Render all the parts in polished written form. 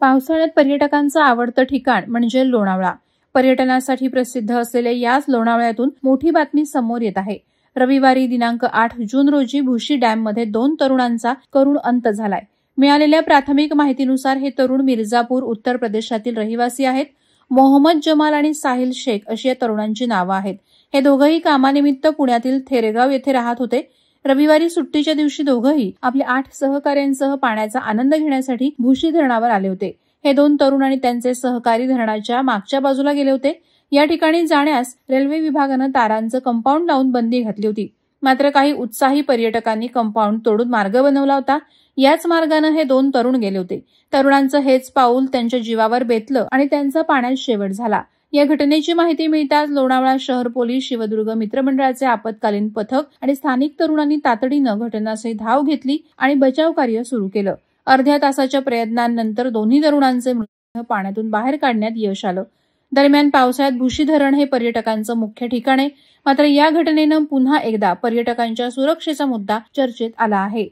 पावसाळ्यात पर्यटकांचं आवडतं ठिकाण म्हणजे लोणावळा। पर्यटनासाठी प्रसिद्ध असलेल्या याच लोणावळ्यातून मोठी बातमी समोर येत आहे। रविवारी दिनांक 8 जून रोजी भुशी डॅम मध्ये 2 तरुणांचा करुण अंत झालाय। मिळालेल्या प्राथमिक माहितीनुसार हे तरुण मिर्जापूर उत्तर प्रदेशातील रहिवासी आहेत। मोहम्मद जमाल आणि साहिल शेख अशी या तरुणांची नावं आहेत। हे दोघंही कामानिमित्त पुण्यातील थेरेगाव येथे राहत होते। रविवारी सुट्टीच्या दिवशी दोघंही आपल्या 8 सहकाऱ्यांसह पाण्याचा आनंद घेण्यासाठी भुशी धरणावर आले होते। हे 2 तरुण आणि त्यांचे सहकारी धरणाच्या मागच्या बाजूला गेले होते। या ठिकाणी जाण्यास रेल्वे विभागाने तारांचं कंपाऊंड लावून बंदी घातली होती। मात्र काही उत्साही पर्यटकांनी कंपाऊंड तोडून मार्ग बनवला होता। याच मार्गाने हे 2 तरुण गेले होते। तरुणांचं हेच पाऊल त्यांच्या जीवावर बेतलं आणि त्यांचा पाण्यात शेवट झाला। या घटनेची माहिती मिळताच लोणावळा शहर पोलीस, शिवदुर्ग मित्रमंडळाचे आपत्कालीन पथक आणि स्थानिक तरुणांनी तातडीनं घटनास्थळी धाव घेतली आणि बचाव कार्य सुरू केलं। अर्ध्या तासाच्या प्रयत्नांनंतर दोन्ही तरुणांचे मृतदेह पाण्यातून बाहेर काढण्यात यश आलं। दरम्यान पावसाळ्यात भुशी धरण हे पर्यटकांचं मुख्य ठिकाण आहे। मात्र या घटनेनं पुन्हा एकदा पर्यटकांच्या सुरक्षेचा मुद्दा चर्चेत आला आहे।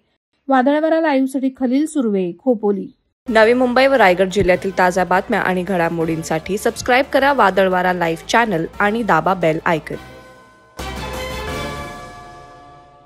वादळवारा लाईव्हसाठी खलील सुर्वे, खोपोली। नवी मुंबई व रायगड जिल्ह्यातील ताज्या बातम्या आणि घडामोडींसाठी सबस्क्राईब करा वादळवारा लाईव्ह चॅनल आणि दाबा बेल आयकॉन।